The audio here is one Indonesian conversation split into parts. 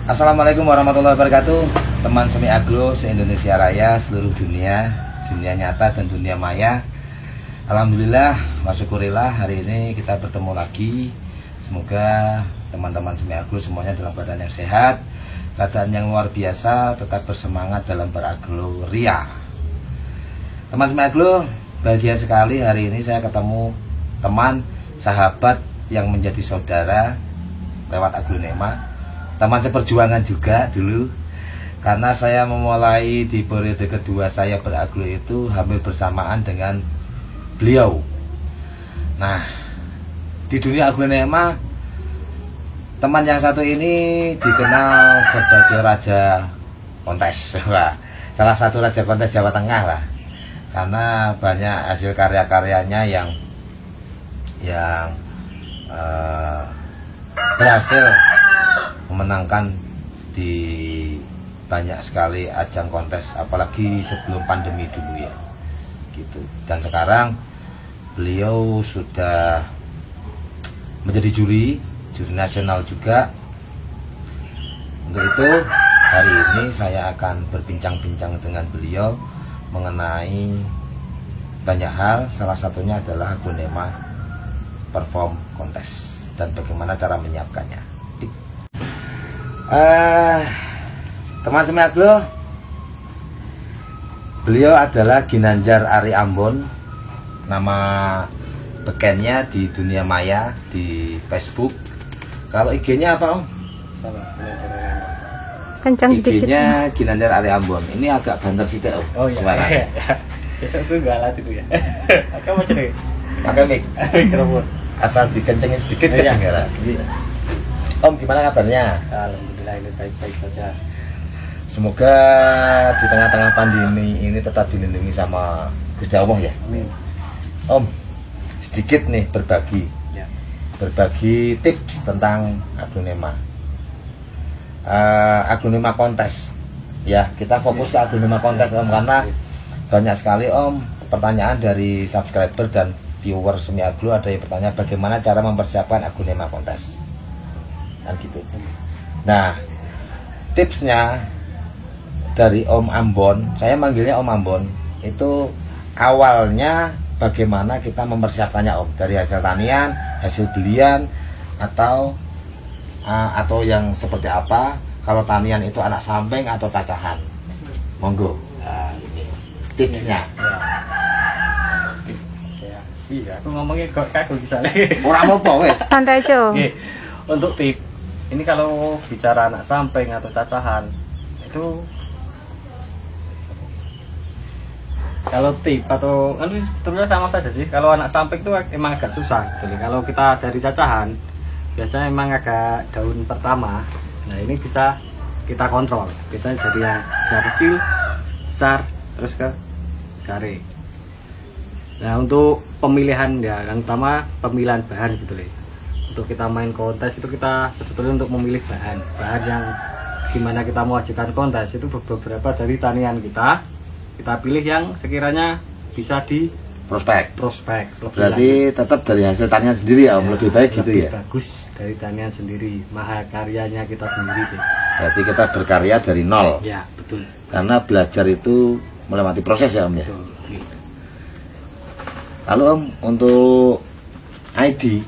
Assalamualaikum warahmatullahi wabarakatuh. Teman Semi Agro se-Indonesia Raya, seluruh dunia, dunia nyata dan dunia maya. Alhamdulillah, wasyukurillah, hari ini kita bertemu lagi. Semoga teman-teman Semi Agro semuanya dalam keadaan yang sehat, keadaan yang luar biasa, tetap bersemangat dalam beragro ria. Teman Semi Agro, bahagia sekali hari ini saya ketemu teman, sahabat yang menjadi saudara lewat Agronema. Teman seperjuangan juga dulu, karena saya memulai di periode kedua saya beragro itu hampir bersamaan dengan beliau. Nah, di dunia Agronema, teman yang satu ini dikenal sebagai raja kontes. Salah satu raja kontes Jawa Tengah lah, karena banyak hasil karya-karyanya yang berhasil memenangkan di banyak sekali ajang kontes, apalagi sebelum pandemi dulu ya gitu. Dan sekarang beliau sudah menjadi juri nasional juga. Untuk itu hari ini saya akan berbincang-bincang dengan beliau mengenai banyak hal, salah satunya adalah Agronema perform kontes dan bagaimana cara menyiapkannya. Teman Semi Agro, beliau adalah Ginanjar Ari Ambon, nama bekennya di dunia maya di Facebook. Kalau IG-nya apa, Om? Sama, kencang sedikit. IG-nya Ginanjar Ari Ambon. Ini agak banter sih, Om. Oh iya. Suara. Besok tuh gak alat itu ya. Kamu macam ni? Pakai mic. Mikrofon. Asal dikencengin sedikit Iya. kedengaran. Iya. Om, gimana kabarnya? Alhamdulillah ini baik-baik saja. Semoga di tengah-tengah pandemi ini tetap dilindungi sama Gusti Allah ya. Amin. Om, sedikit nih berbagi tips tentang Agronema. Agronema kontes. Ya, kita fokus ke Agronema kontes, Om, karena banyak sekali, Om, pertanyaan dari subscriber dan viewer Semi Agro. Ada yang bertanya bagaimana cara mempersiapkan Agronema kontes, kan gitu. Nah, tipsnya dari Om Ambon, saya manggilnya Om Ambon, itu awalnya bagaimana kita mempersiapkannya, Om, dari hasil tanian, hasil belian, atau yang seperti apa. Kalau tanian itu anak samping atau cacahan, monggo. Tipsnya. Iya, aku ngomongnya kok kaku misalnya. Orang apa wes? Santai aja. Oke, untuk tip, ini kalau bicara anak samping atau cacahan, itu kalau tip atau kan sebetulnya sama saja sih. Kalau anak samping itu emang agak susah gitu. Kalau kita dari cacahan, biasanya emang agak daun pertama. Nah ini bisa kita kontrol. Biasanya dari yang besar kecil, besar, terus ke besar. Nah untuk pemilihan ya, yang utama pemilihan bahan gitu loh. Untuk kita main kontes itu kita sebetulnya untuk memilih bahan yang gimana kita mau ajukan kontes itu beberapa dari tanian kita pilih yang sekiranya bisa di Prospek. Berarti tetap dari hasil tanian sendiri ya, Om, lebih baik gitu ya. Bagus dari tanian sendiri, mahakaryanya kita sendiri sih. Berarti kita berkarya dari nol. Ya betul. Karena belajar itu melewati proses ya, Om ya. Betul. Gitu. Lalu, Om, untuk ID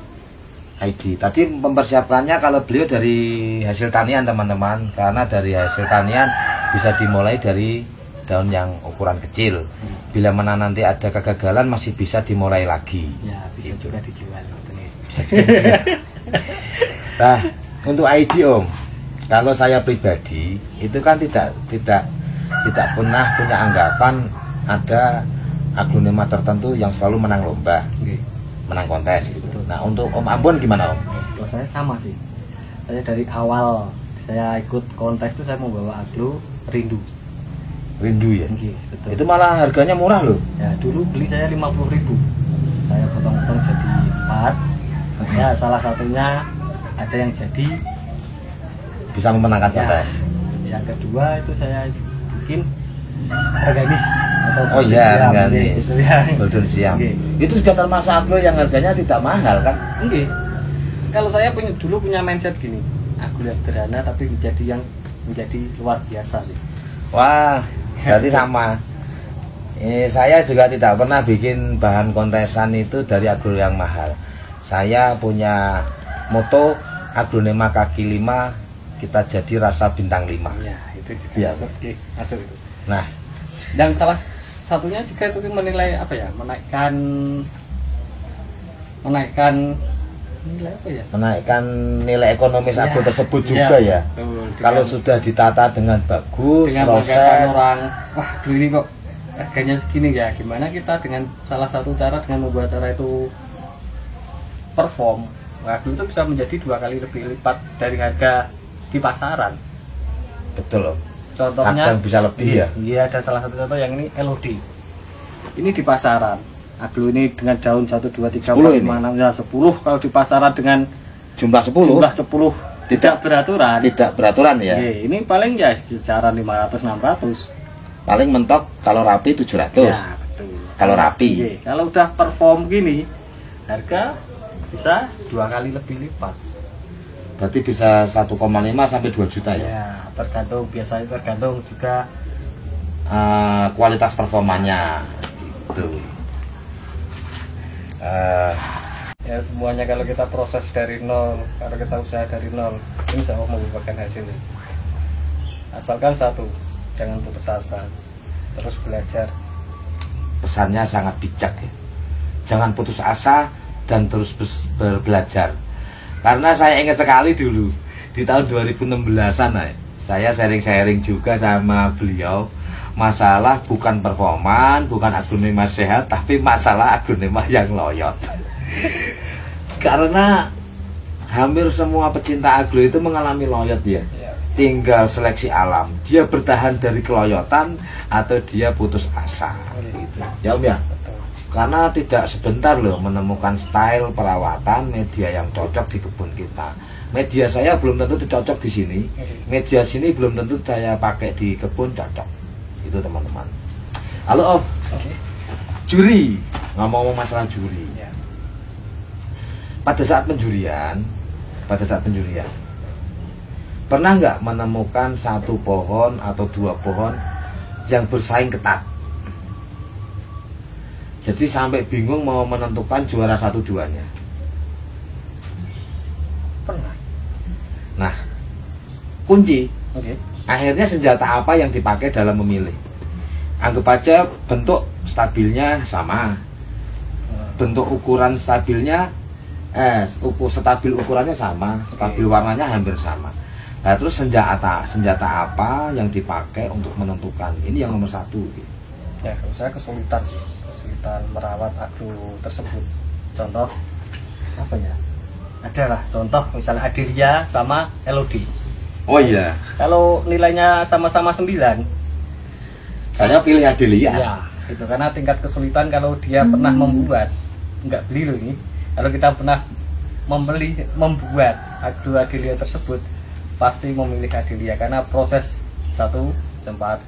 tadi mempersiapkannya, kalau beliau dari hasil tanian, teman-teman, karena dari hasil tanian bisa dimulai dari daun yang ukuran kecil. Bila mana nanti ada kegagalan masih bisa dimulai lagi. Ya bisa gitu. juga dijual. Bisa juga dijual. Nah, untuk ID, Om, kalau saya pribadi itu kan tidak pernah punya anggapan ada Agronema tertentu yang selalu menang lomba, menang kontes gitu. Nah, untuk Om Ambon gimana, Om? Kalau saya sama sih. Saya dari awal saya ikut kontes itu saya mau bawa agro rindu. Rindu ya? Betul. Itu malah harganya murah loh. Ya dulu beli saya 50.000. Saya potong-potong jadi 4. Ya salah satunya ada yang jadi Bisa memenangkan kontes. Yang kedua itu saya bikin organis atau Oh iya, organis. itu ya. Golden Siam. Okay. Itu sudah termasuk agro yang harganya tidak mahal kan? Enggak. Kalau saya dulu punya mindset gini, aglo yang sederhana tapi menjadi luar biasa sih. Wah, berarti sama. Saya juga tidak pernah bikin bahan kontesan itu dari aglo yang mahal. Saya punya moto aglonema kaki 5, kita jadi rasa bintang 5. Ya, itu juga Iya. masuk itu. Nah, Dan salah satunya juga itu menilai apa ya? Menaikkan nilai apa ya? menaikkan nilai ekonomis Ya, aglo tersebut iya, juga ya. betul. Kalau sudah ditata dengan bagus, Dengan proses mengatakan orang, wah dulu ini kok harganya segini ya, gimana kita dengan salah satu cara dengan membuat cara itu perform, nah dulu itu bisa menjadi 2 kali lebih lipat dari harga di pasaran. betul loh. Contohnya Kadang bisa lebih ya. Iya, ada salah satu contoh yang ini LOD. Ini di pasaran aglo ini dengan daun 1, 2, 3, 10 4, ini? 5, 6, ya 10. Kalau di pasaran dengan Jumlah 10 jumlah 10 tidak beraturan. tidak beraturan ya. Iya, ini paling ya sekitar 500-600. Paling mentok kalau rapi 700. Ya, betul. Kalau rapi. Iya, kalau udah perform gini, harga bisa 2 kali lebih lipat. Berarti bisa 1,5 sampai 2 juta ya. Ya, biasanya tergantung juga Kualitas performanya gitu. ya semuanya. Kalau kita proses dari nol, kalau kita usaha dari nol, insya Allah membuahkan hasilnya. Asalkan satu, jangan putus asa, terus belajar. Pesannya sangat bijak ya. Jangan putus asa dan terus belajar. Karena saya ingat sekali dulu di tahun 2016-an saya sharing-sharing juga sama beliau masalah bukan performan, bukan aglonema sehat, tapi masalah aglonema yang loyot. Karena hampir semua pecinta aglo itu mengalami loyot ya. Tinggal seleksi alam, dia bertahan dari keloyotan atau dia putus asa gitu. Ya Om ya. Karena tidak sebentar loh menemukan style perawatan media yang cocok di kebun kita. Media saya belum tentu cocok di sini, media sini belum tentu saya pakai di kebun cocok. Itu teman-teman. Halo Om. Juri, ngomong masalah juri. Pada saat penjurian, pernah nggak menemukan satu pohon atau 2 pohon yang bersaing ketat? Jadi sampai bingung mau menentukan juara 1-2-nya. Pernah. Nah, kunci. Oke. Akhirnya senjata apa yang dipakai dalam memilih? Anggap aja bentuk stabilnya sama. Bentuk ukuran stabilnya stabil ukurannya sama, stabil warnanya hampir sama. Nah, terus senjata apa yang dipakai untuk menentukan? Ini yang nomor 1 gitu. Ya, kalau saya kesulitan merawat aglo tersebut. Contoh apa ya? Adalah contoh misalnya Adelia sama LOD. Oh iya, Kalau nilainya sama-sama 9, saya pilih Adelia. ya, itu karena tingkat kesulitan kalau dia pernah membuat, nggak beli loh ini. Kalau kita pernah membuat aglo Adelia tersebut, pasti memilih Adelia karena proses 1 jempat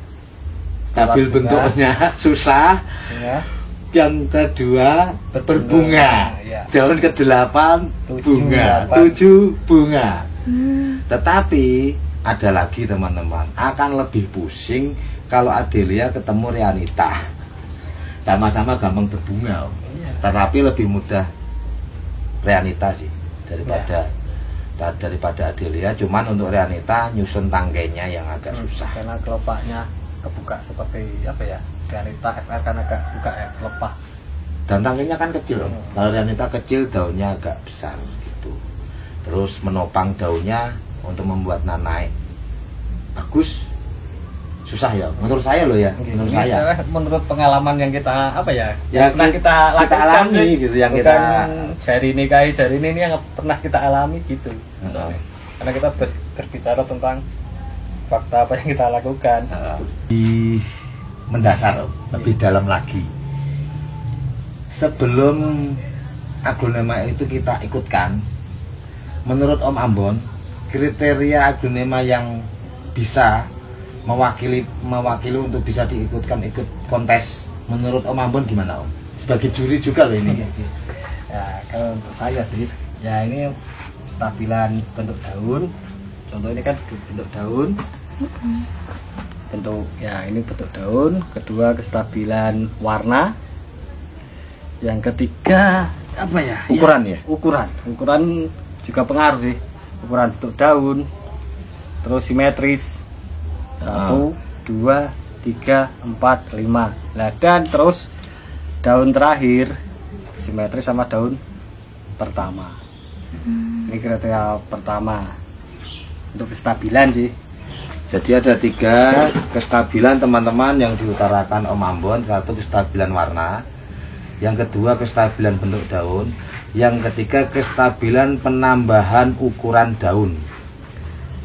Stabil bentuknya susah. ya, Yang kedua berbunga. Ya. Daun ke-8 bunga, 7 bunga. Tetapi ada lagi teman-teman, akan lebih pusing kalau Adelia ketemu Rianita. Sama-sama gampang berbunga, tetapi lebih mudah Rianita sih daripada Adelia. Cuman untuk Rianita nyusun tangkainya yang agak susah. Karena kelopaknya kebuka seperti apa ya? Rianita FR kan agak buka ya, kelopak. Dan tangkainya kan kecil. Kalau Rianita kecil, daunnya agak besar gitu. Terus menopang daunnya untuk membuat naik bagus susah ya. Menurut saya loh ya. Menurut Ini saya. menurut pengalaman yang kita apa ya? Ya, Yang pernah kita lakukan alami sih. gitu, yang Bukan kita jari ini yang pernah kita alami gitu. Karena kita berbicara tentang fakta apa yang kita lakukan. Di mendasar lebih dalam lagi. Sebelum aglonema itu kita ikutkan, menurut Om Ambon, kriteria aglonema yang bisa mewakili untuk bisa diikutkan ikut kontes, menurut Om Ambon gimana Om? Sebagai juri juga loh ini. Ya, kalau untuk saya sih, ya ini stabilan bentuk daun, Contoh ini kan bentuk daun. Bentuk ya ini bentuk daun. Kedua kestabilan warna. Yang ketiga apa ya? Ukuran ya? Ukuran juga pengaruh sih. Ukuran bentuk daun. Terus simetris. 1, 2, 3, 4, 5. Nah, dan terus daun terakhir simetris sama daun pertama. Ini kriteria pertama untuk kestabilan sih. Jadi ada 3 kestabilan teman-teman yang diutarakan Om Ambon. 1 kestabilan warna, yang kedua kestabilan bentuk daun, yang ketiga kestabilan penambahan ukuran daun.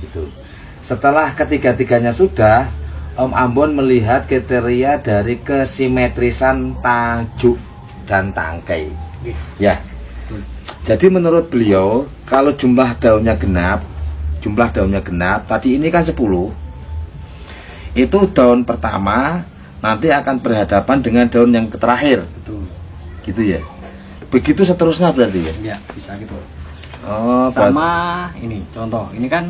Itu. Setelah ketiga-tiganya sudah, Om Ambon melihat kriteria dari kesimetrisan tajuk dan tangkai. Ya. Jadi menurut beliau, kalau jumlah daunnya genap, tadi ini kan 10. Itu daun pertama nanti akan berhadapan dengan daun yang terakhir. Betul. Gitu ya. Begitu seterusnya berarti ya? Ya, bisa gitu. Oh, sama ini contoh, ini kan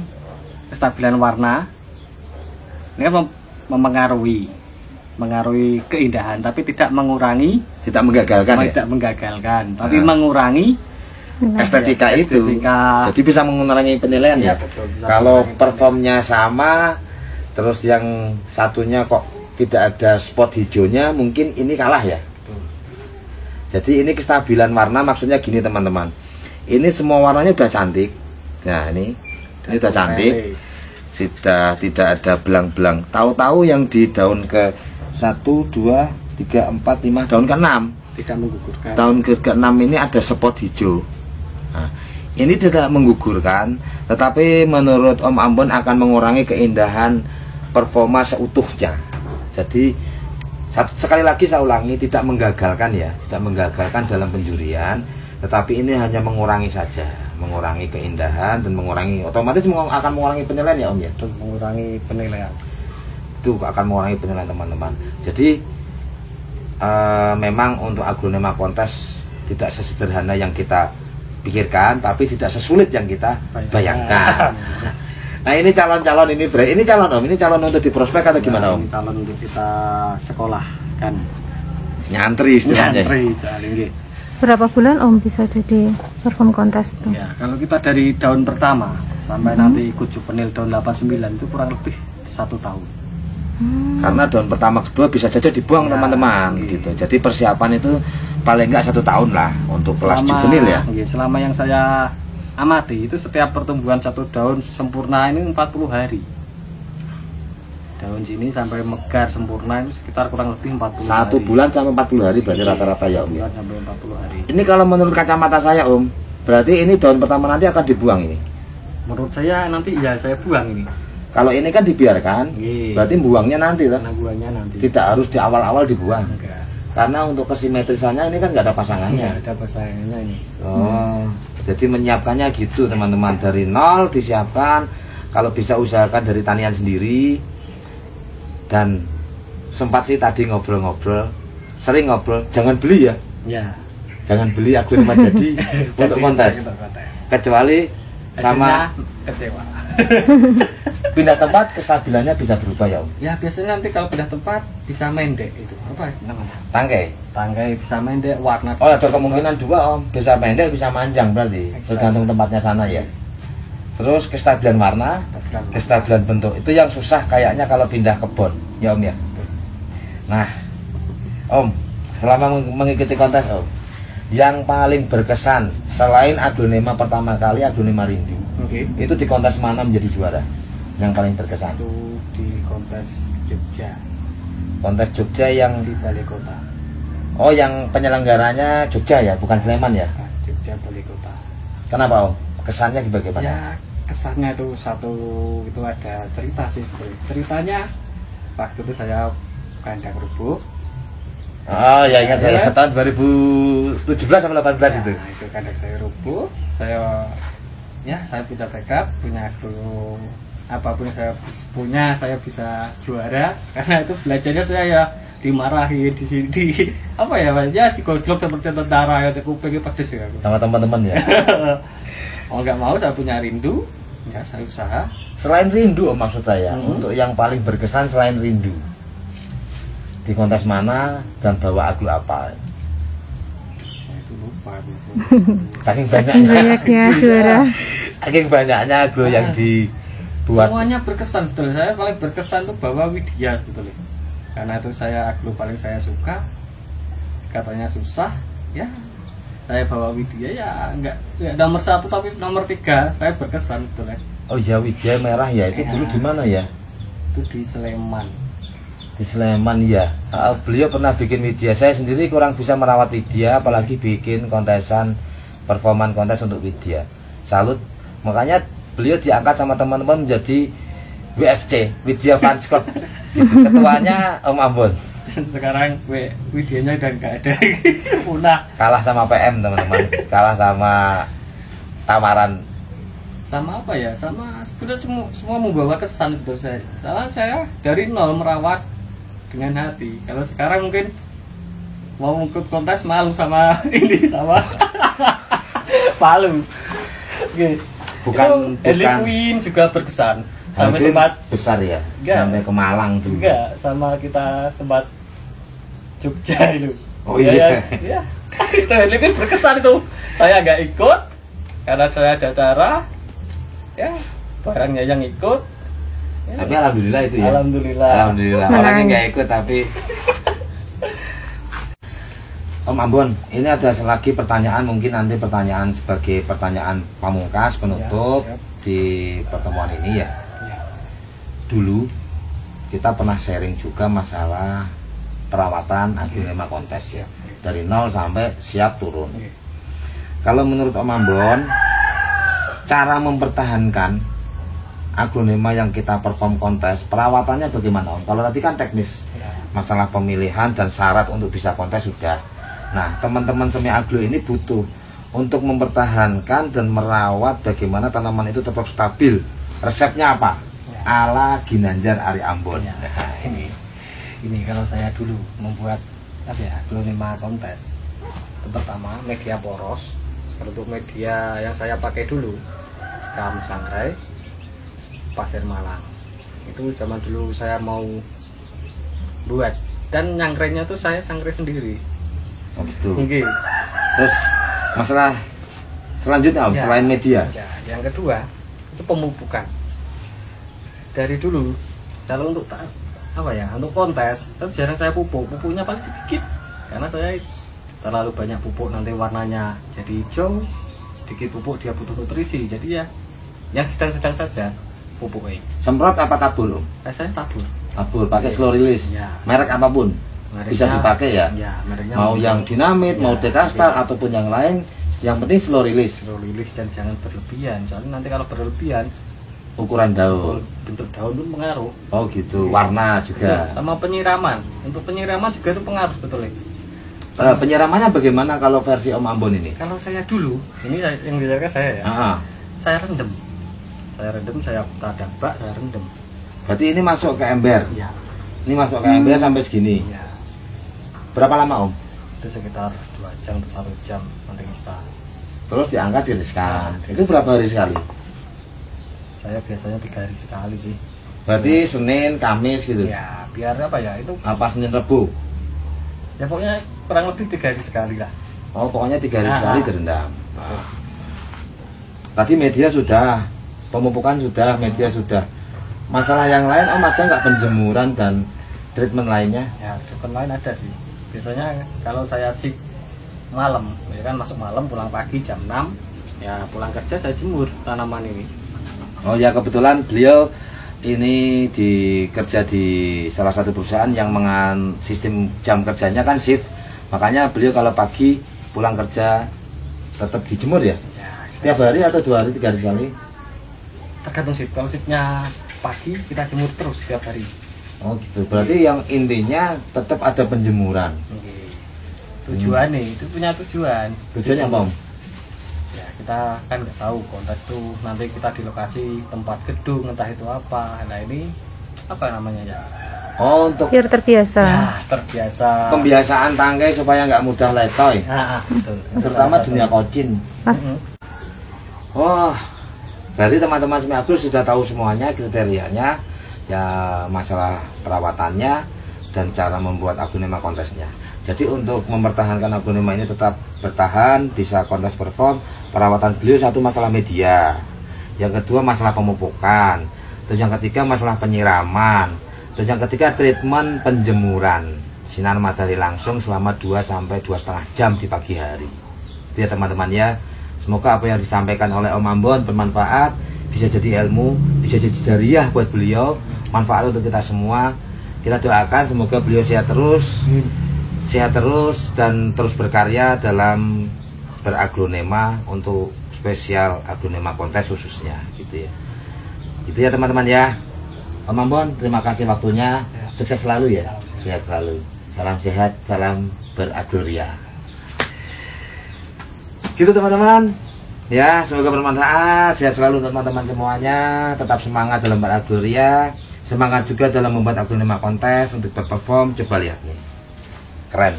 kestabilan warna. Ini kan mengaruhi keindahan, tapi tidak mengurangi, tidak menggagalkan ya? Tidak menggagalkan, tapi mengurangi estetika itu. Jadi bisa mengurangi penilaian ya? Betul, kalau performnya sama, terus yang satunya kok tidak ada spot hijaunya, mungkin ini kalah ya? Betul. Jadi ini kestabilan warna, maksudnya gini teman-teman. Ini semua warnanya udah cantik. Nah ini udah cantik. Sudah tidak ada belang-belang. Tahu-tahu yang di daun ke 1, 2, 3, 4, 5, daun ke-6 tidak menggugurkan. Daun ke-6 ini ada spot hijau. Nah, ini tidak menggugurkan, tetapi menurut Om Ambon akan mengurangi keindahan performa seutuhnya. Jadi sekali lagi saya ulangi, tidak menggagalkan ya, tidak menggagalkan dalam penjurian, tetapi ini hanya mengurangi saja, mengurangi keindahan dan mengurangi, otomatis akan mengurangi penilaian ya Om ya. Itu mengurangi penilaian. Itu akan mengurangi penilaian teman-teman. Jadi memang untuk aglonema kontes tidak sesederhana yang kita pikirkan, tapi tidak sesulit yang kita bayangkan. Nah ini calon-calon ini calon Om, ini calon untuk diprospek atau gimana Om? Ini calon untuk kita sekolah kan. Nyantri istilahnya. Nyantri soalnya. Berapa bulan Om bisa jadi perform kontes itu? Ya, kalau kita dari daun pertama sampai nanti ikut juvenil daun 89 itu kurang lebih 1 tahun. Karena daun pertama kedua bisa saja dibuang teman-teman gitu. Jadi persiapan itu paling enggak 1 tahun lah untuk kelas juvenil ya. Selama yang saya amati itu setiap pertumbuhan 1 daun sempurna ini 40 hari. Daun sini sampai megar sempurna itu sekitar kurang lebih 40 hari. 1 bulan sampai 40 hari berarti rata-rata ya Om ya. Sampai 40 hari. Ini kalau menurut kacamata saya Om, berarti ini daun pertama nanti akan dibuang ini. Menurut saya nanti ya saya buang ini. Kalau ini kan dibiarkan, berarti buangnya nanti kan? Buangnya nanti. Tidak harus di awal-awal dibuang. Enggak. Karena untuk kesimetrisannya ini kan nggak ada pasangannya. Nggak ada pasangannya ini. Oh, jadi menyiapkannya gitu teman-teman, dari nol disiapkan. Kalau bisa usahakan dari tanian sendiri. Dan sempat sih tadi ngobrol-ngobrol, sering ngobrol, jangan beli ya. Ya. Jangan beli aglonema jadi untuk kontes. Kecuali sama kecewa. Pindah tempat kestabilannya bisa berubah ya Om? Ya biasanya nanti kalau pindah tempat bisa mendek itu apa namanya? Tangkai bisa mendek, warna. Oh ada kemungkinan 2 Om, bisa pendek bisa manjang berarti. Tergantung tempatnya sana ya. Terus kestabilan warna, kestabilan bentuk itu yang susah kayaknya kalau pindah kebun ya Om ya. Nah Om, selama mengikuti kontes Om, yang paling berkesan selain aglonema pertama kali, aglonema rindu, itu di kontes mana menjadi juara? Yang paling berkesan? Itu di kontes Jogja. Kontes Jogja yang di Balai Kota. Oh, yang penyelenggaranya Jogja ya, bukan Sleman ya? Jogja Balai Kota. Kenapa Om? Kesannya bagaimana? Ya kesannya itu itu ada cerita sih. Ceritanya waktu itu saya kandang rubuh. Oh ya ingat saya tahun 2017 sampai 18 itu. Nah, itu kandang saya rubuh. Saya punya backup, punya guru apapun saya punya, saya bisa juara karena itu belajarnya saya ya dimarahi di sini apa ya digojlok seperti tentara ya, kupingnya pedes ya sama teman-teman ya. Oh nggak mau, saya punya rindu ya, saya usaha Selain rindu Om, maksud saya, untuk yang paling berkesan selain rindu, di kontes mana dan bawa aglo apa? Itu lupa. Saking Saking banyaknya juara. saking banyaknya aglo yang dibuat. Semuanya berkesan betul. Saya paling berkesan tuh bawa Widya betul. Karena itu saya aglo paling saya suka. Katanya susah, ya. Saya bawa Widya ya enggak nomor 1 tapi nomor 3 saya berkesan betul ya. Oh ya, Widya merah ya, itu dulu di mana ya? Itu di Sleman. Di Sleman ya. Beliau pernah bikin Widya. Saya sendiri kurang bisa merawat Widya, apalagi bikin kontesan performan kontes untuk Widya. Salut. Makanya beliau diangkat sama teman-teman menjadi WFC, Widya Fans Club. Gitu. Ketuanya Om Ambon. Sekarang Widyanya udah nggak ada, punah. Kalah sama PM teman-teman, kalah sama Tamaran. Sama apa ya? Sama sebenarnya semua membawa kesan betul saya. Salah saya dari nol merawat dengan hati. Kalau sekarang mungkin mau ikut kontes malu sama ini sama malu. Oke. Bukan Queen juga berkesan. Sampai Harvey sempat besar ya, Enggak. sampai ke Malang dulu. enggak sama kita sempat Jogja itu. Oh iya. Ya. Itu Harley Quinn berkesan itu. Saya nggak ikut karena saya ada acara. Ya, barangnya yang ikut. Ya. Tapi alhamdulillah itu ya. Alhamdulillah. Alhamdulillah. Orangnya nggak ikut tapi. Om Ambon, ini ada lagi pertanyaan, mungkin nanti pertanyaan sebagai pertanyaan pamungkas penutup Ya, ya. di pertemuan ini ya. Ya. Dulu kita pernah sharing juga masalah perawatan aglonema kontes ya, dari nol sampai siap turun. Oke. Kalau menurut Om Ambon, cara mempertahankan aglonema yang kita perform kontes, perawatannya bagaimana Om? Kalau tadi kan teknis, Ya. masalah pemilihan dan syarat untuk bisa kontes sudah. Nah, teman-teman semi aglo ini butuh untuk mempertahankan dan merawat bagaimana tanaman itu tetap stabil. Resepnya apa? Ya. Ala Ginanjar Ari Ambon. Ya, ini kalau saya dulu membuat apa ya, aglonema kontes. Pertama media poros. Untuk media yang saya pakai dulu Skam Sangrai, Pasir Malang. Itu zaman dulu saya mau buat, dan nyangkrainya tuh saya sangrai sendiri. Oh gitu. Oke. Terus masalah selanjutnya Om, Ya. selain media. Ya, yang kedua itu pemupukan. Dari dulu kalau untuk apa ya, untuk kontes kan jarang saya pupuknya paling sedikit karena saya terlalu banyak pupuk nanti warnanya jadi hijau, sedikit pupuk dia butuh nutrisi, jadi ya yang sedang-sedang saja pupuknya. Semprot apa tabur Om? Saya tabur. Tabur pakai slow release. Ya. Merek apapun. Bisa dipakai ya. Ya, mereknya Mau yang dinamit, mau dekastar ataupun yang lain, yang penting slow release. slow release dan jangan berlebihan. Soalnya nanti kalau berlebihan Ukuran daun. bentuk daun itu pengaruh. Oh gitu, warna Ya, juga. sama penyiraman. Untuk penyiraman juga itu pengaruh betul ya. Penyiramannya bagaimana kalau versi Om Ambon ini? Kalau saya dulu, ini yang dijaga saya ya. Ah, Saya rendem. Saya tadak bak, saya rendem. berarti ini masuk ke ember. Ya. Ini masuk ke ember sampai segini. Ya. Berapa lama Om? Itu sekitar 2 jam atau 1 jam nanti instan. Terus diangkat diriskan. Ya, Itu berapa hari sekali? Saya biasanya 3 hari sekali sih. Berarti Senin, Kamis gitu. Ya, biar apa ya? Itu Apa Senin, Rebu? ya pokoknya kurang lebih 3 hari sekali lah. Oh, pokoknya 3 hari Ah, sekali ah. direndam. Tadi media sudah, pemupukan sudah, media sudah. Masalah yang lain Om ada nggak penjemuran dan treatment lainnya? Ya, treatment lain ada sih. Biasanya kalau saya sih malam, ya kan masuk malam pulang pagi jam 6, ya pulang kerja saya jemur tanaman ini. Oh ya, kebetulan beliau ini kerja di salah satu perusahaan yang sistem jam kerjanya kan shift. Makanya beliau kalau pagi pulang kerja tetap dijemur ya? Ya, Setiap hari atau 2 hari, 3 hari sekali? tergantung shift. Kalau shiftnya pagi kita jemur terus setiap hari. Oh gitu. Berarti yang intinya tetap ada penjemuran. Oke. Tujuan nih, itu punya tujuan. Tujuannya apa Om? Ya kita kan nggak tahu kontes tuh nanti kita di lokasi tempat gedung entah itu apa. Nah ini apa namanya ya? Oh, untuk Biar terbiasa. Ya terbiasa. pembiasaan tangkai supaya nggak mudah letoy. Betul. Terutama dunia kocin. Mm-mm. Wah, Berarti teman-teman Semi Agro sudah tahu semuanya kriterianya, ya masalah perawatannya dan cara membuat aglonema kontesnya. Jadi untuk mempertahankan aglonema ini tetap bertahan, bisa kontes perform, perawatan beliau satu masalah media, yang kedua masalah pemupukan, terus yang ketiga masalah penyiraman, terus yang ketiga treatment penjemuran sinar matahari langsung selama 2 sampai 2,5 jam di pagi hari. Itu ya teman-teman ya. Semoga apa yang disampaikan oleh Om Ambon bermanfaat, bisa jadi ilmu, bisa jadi jariah buat beliau, manfaat untuk kita semua. Kita doakan semoga beliau sehat terus dan terus berkarya dalam beraglonema untuk spesial aglonema kontes khususnya gitu ya. Itu ya teman-teman ya. Om Ambon, terima kasih waktunya. Sukses selalu ya. Sehat selalu. Salam sehat, salam beragloria. Gitu teman-teman. Ya, semoga bermanfaat. Sehat selalu untuk teman-teman semuanya. Tetap semangat dalam beragloria. Semangat juga dalam membuat aglonema kontes untuk berperform. Coba lihat nih. Keren.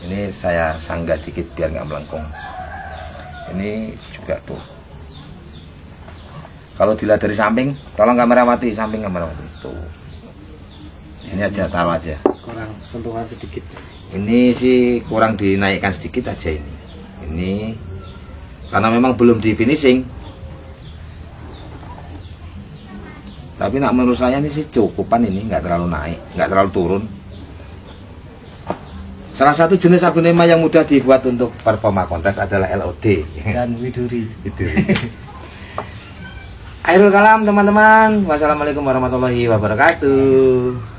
Ini saya sanggah dikit biar nggak melengkung. Ini juga tuh. Kalau dilihat dari samping, tolong kamera mati, samping kamera mati. Tuh. Sini aja, taruh aja. Kurang sentuhan sedikit. Ini sih kurang dinaikkan sedikit aja ini. Ini karena memang belum di finishing. Tapi nak menurut saya ini sih cukupan, ini nggak terlalu naik, nggak terlalu turun. Salah satu jenis aglonema yang mudah dibuat untuk performa kontes adalah LOD Dan widuri. Akhirul kalam teman-teman. Wassalamualaikum warahmatullahi wabarakatuh.